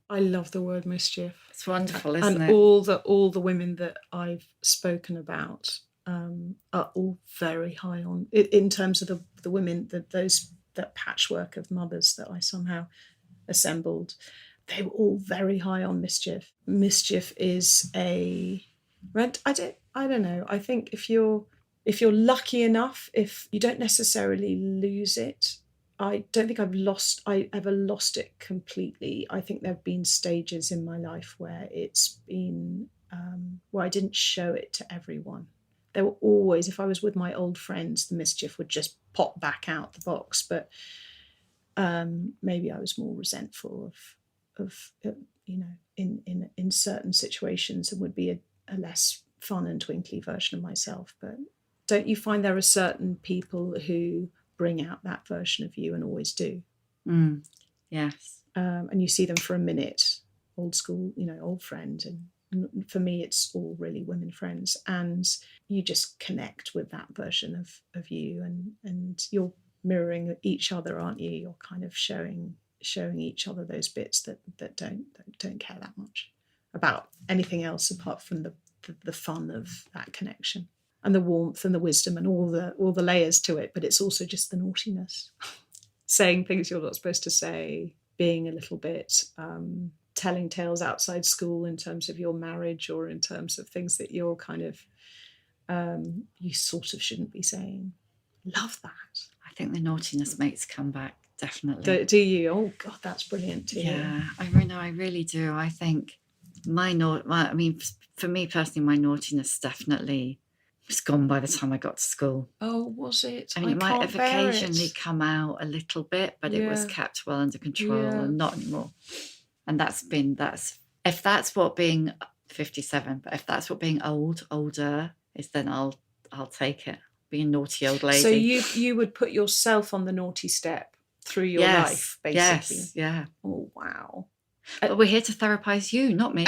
I love the word mischief. It's wonderful, isn't it? And all the women that I've spoken about are all very high on, in terms of the women, that patchwork of mothers that I somehow assembled. They were all very high on mischief. Mischief is I don't know. I think if you're lucky enough, if you don't necessarily lose it, I don't think I ever lost it completely. I think there have been stages in my life where it's been, where I didn't show it to everyone. There were always, if I was with my old friends, the mischief would just pop back out the box. But maybe I was more resentful of you know, in certain situations, and would be a less fun and twinkly version of myself. But don't you find there are certain people who bring out that version of you and always do? Yes. And you see them for a minute, old school, you know, old friend. And for me, it's all really women friends. And you just connect with that version of you, and you're mirroring each other, aren't you? You're kind of showing each other those bits that don't care that much about anything else apart from the fun of that connection. And the warmth and the wisdom and all the layers to it, but it's also just the naughtiness, saying things you're not supposed to say, being a little bit, telling tales outside school in terms of your marriage or in terms of things that you're kind of, you sort of shouldn't be saying. Love that. I think the naughtiness makes come back, definitely. Do you? Oh God, that's brilliant too. Yeah, I really do. I think for me personally, my naughtiness definitely was gone by the time I got to school. Oh, was it? I mean, it might have occasionally come out a little bit, but it was kept well under control, and not anymore. And if that's what being 57, but if that's what being older is, then I'll take it. being a naughty old lady. So you would put yourself on the naughty step through your life, basically. Yes, yeah. Oh, wow. But we're here to therapize you, not me.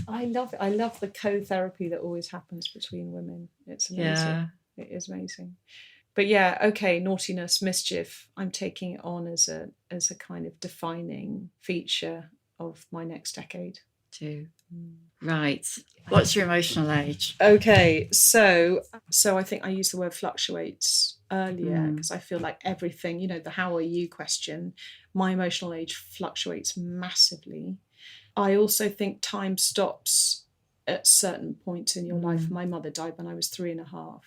I love it. I love the co-therapy that always happens between women. It's amazing. Yeah. It is amazing. But yeah, okay, naughtiness, mischief, I'm taking it on as a kind of defining feature of my next decade. Too. Right. What's your emotional age? Okay, so I think I used the word fluctuates earlier because I feel like everything, the how are you question, my emotional age fluctuates massively. I also think time stops at certain points in your life. My mother died when I was 3.5.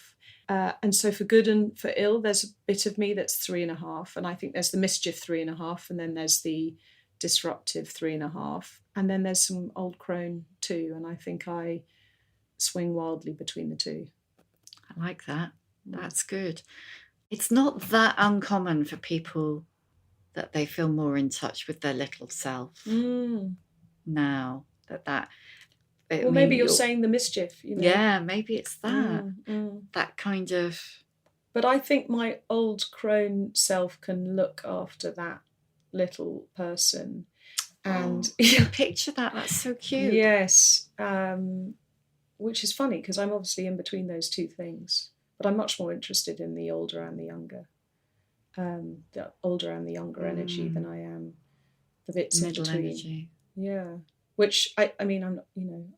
And so for good and for ill, there's a bit of me that's 3.5. And I think there's the mischief 3.5. And then there's the disruptive 3.5. And then there's some old crone too. And I think I swing wildly between the two. I like that. That's good. It's not that uncommon for people that they feel more in touch with their little self now. Well, maybe you're saying the mischief. Yeah, maybe it's that. That kind of... But I think my old crone self can look after that little person. And picture that. That's so cute. Yes. Which is funny because I'm obviously in between those two things. But I'm much more interested in the older and the younger. The older and the younger energy than I am the bits in middle between. Energy. Yeah. Which, I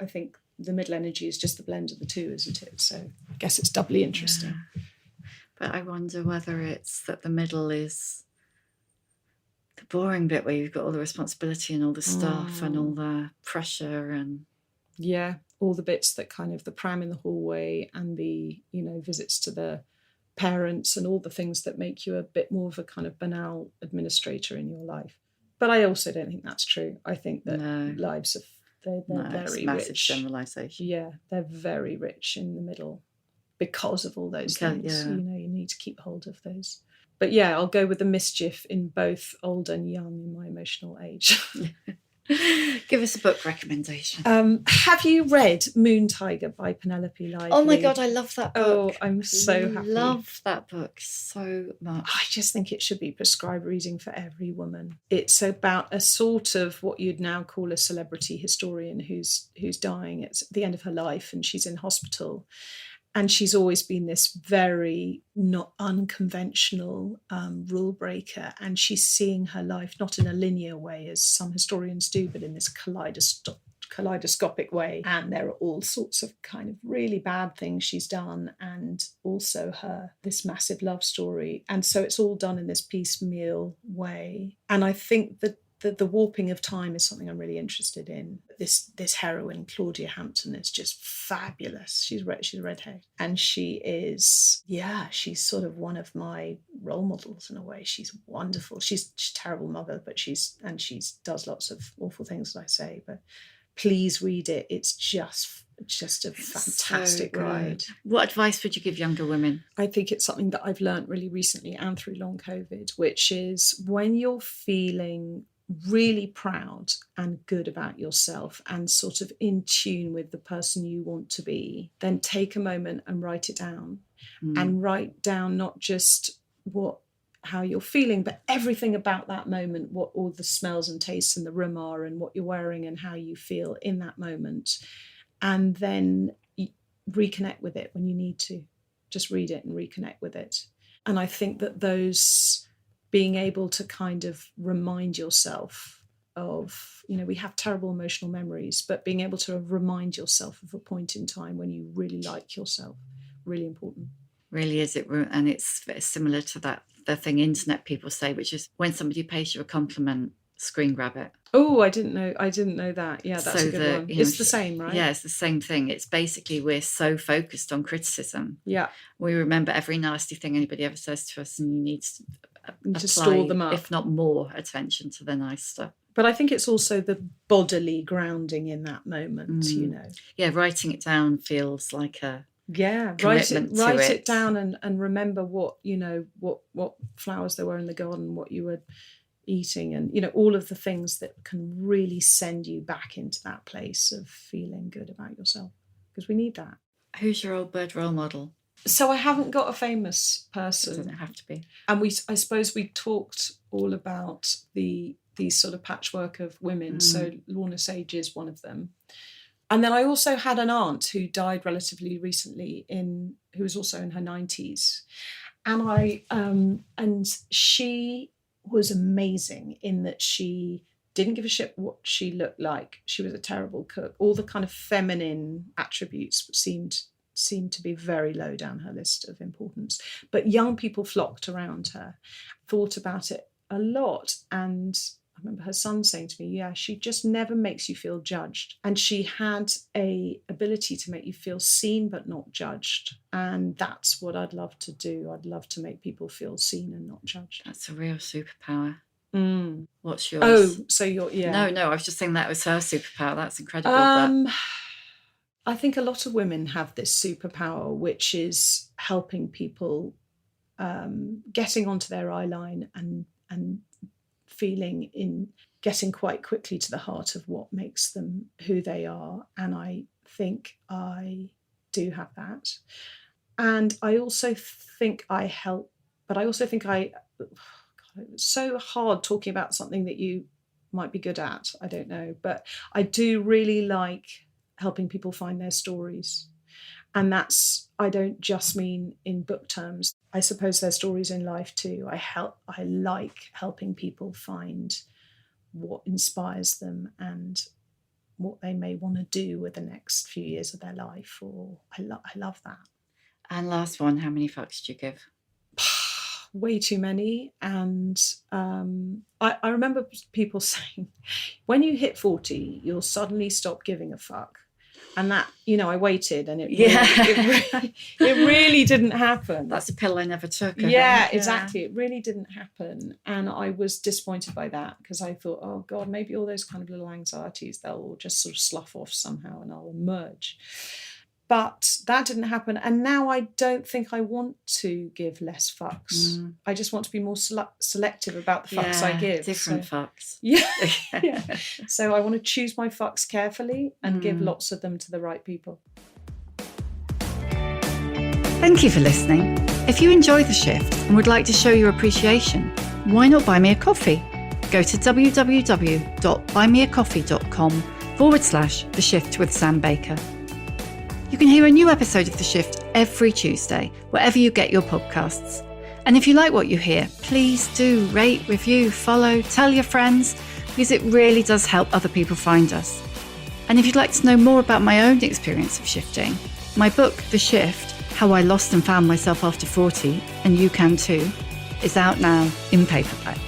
think the middle energy is just the blend of the two, isn't it? So I guess it's doubly interesting. Yeah. But I wonder whether it's that the middle is the boring bit where you've got all the responsibility and all the stuff and all the pressure and... Yeah, all the bits that kind of the pram in the hallway and the, visits to the parents and all the things that make you a bit more of a kind of banal administrator in your life. But I also don't think that's true. I think that lives they're very massive rich. Generalisation. Yeah, they're very rich in the middle because of all those things. Yeah. You need to keep hold of those. But yeah, I'll go with the mischief in both old and young in my emotional age. Give us a book recommendation. Have you read Moon Tiger by Penelope Lively? Oh my God, I love that book. Oh, I'm so happy. I love that book so much. I just think it should be prescribed reading for every woman. It's about a sort of what you'd now call a celebrity historian who's dying at the end of her life and she's in hospital. And she's always been this very not unconventional rule breaker. And she's seeing her life not in a linear way, as some historians do, but in this kaleidoscopic way. And there are all sorts of kind of really bad things she's done, and also this massive love story. And so it's all done in this piecemeal way. And I think that the warping of time is something I'm really interested in. This heroine, Claudia Hampton, is just fabulous. She's a redhead. And she's sort of one of my role models in a way. She's wonderful. She's a terrible mother, but she does lots of awful things, as I say. But please read it. It's just a fantastic ride. What advice would you give younger women? I think it's something that I've learned really recently and through long COVID, which is when you're feeling really proud and good about yourself and sort of in tune with the person you want to be, then take a moment and write it down. And write down not just how you're feeling, but everything about that moment, what all the smells and tastes in the room are and what you're wearing and how you feel in that moment. And then reconnect with it when you need to. Just read it and reconnect with it. And I think that being able to kind of remind yourself of, we have terrible emotional memories, but being able to remind yourself of a point in time when you really like yourself, really important. Really is it, and it's similar to the thing internet people say, which is when somebody pays you a compliment, screen grab it. Oh, I didn't know that. Yeah, that's a good one. It's the same, right? Yeah, it's the same thing. It's basically we're so focused on criticism. Yeah. We remember every nasty thing anybody ever says to us, and you need to apply, store them up, if not more attention to the nice stuff. But I think it's also the bodily grounding in that moment, Yeah, writing it down feels like a write it down and remember what flowers there were in the garden, what you were eating, and all of the things that can really send you back into that place of feeling good about yourself, because we need that. Who's your old bird role model? So I haven't got a famous person. It doesn't have to be. And I suppose we talked all about these sort of patchwork of women. So Lorna Sage is one of them. And then I also had an aunt who died relatively recently, who was also in her 90s. And she was amazing in that she didn't give a shit what she looked like. She was a terrible cook. All the kind of feminine attributes seemed to be very low down her list of importance. But young people flocked around her, thought about it a lot. And I remember her son saying to me, yeah, she just never makes you feel judged. And she had a ability to make you feel seen but not judged. And that's what I'd love to do. I'd love to make people feel seen and not judged. That's a real superpower. What's yours? Oh, so you're, yeah. No, I was just saying that was her superpower. That's incredible. I think a lot of women have this superpower, which is helping people getting onto their eye line and getting quite quickly to the heart of what makes them who they are. And I think I do have that. And I also think I help, but I also think it's so hard talking about something that you might be good at. I don't know, but I do really like helping people find their stories. And I don't just mean in book terms. I suppose their stories in life too. I like helping people find what inspires them and what they may want to do with the next few years of their life. Or I love that. And last one, how many fucks do you give? Way too many. And I remember people saying, when you hit 40, you'll suddenly stop giving a fuck. And that, I waited and it really didn't happen. That's a pill I never took. Yeah, exactly. It really didn't happen. And I was disappointed by that because I thought, oh God, maybe all those kind of little anxieties, they'll all just sort of slough off somehow and I'll emerge. But that didn't happen. And now I don't think I want to give less fucks. I just want to be more selective about the fucks I give. Different fucks. Yeah. Yeah. So I want to choose my fucks carefully and give lots of them to the right people. Thank you for listening. If you enjoyed The Shift and would like to show your appreciation, why not buy me a coffee? Go to www.buymeacoffee.com/The Shift with Sam Baker. You can hear a new episode of The Shift every Tuesday, wherever you get your podcasts. And if you like what you hear, please do rate, review, follow, tell your friends, because it really does help other people find us. And if you'd like to know more about my own experience of shifting, my book, The Shift, How I Lost and Found Myself After 40, and you can too, is out now in paperback.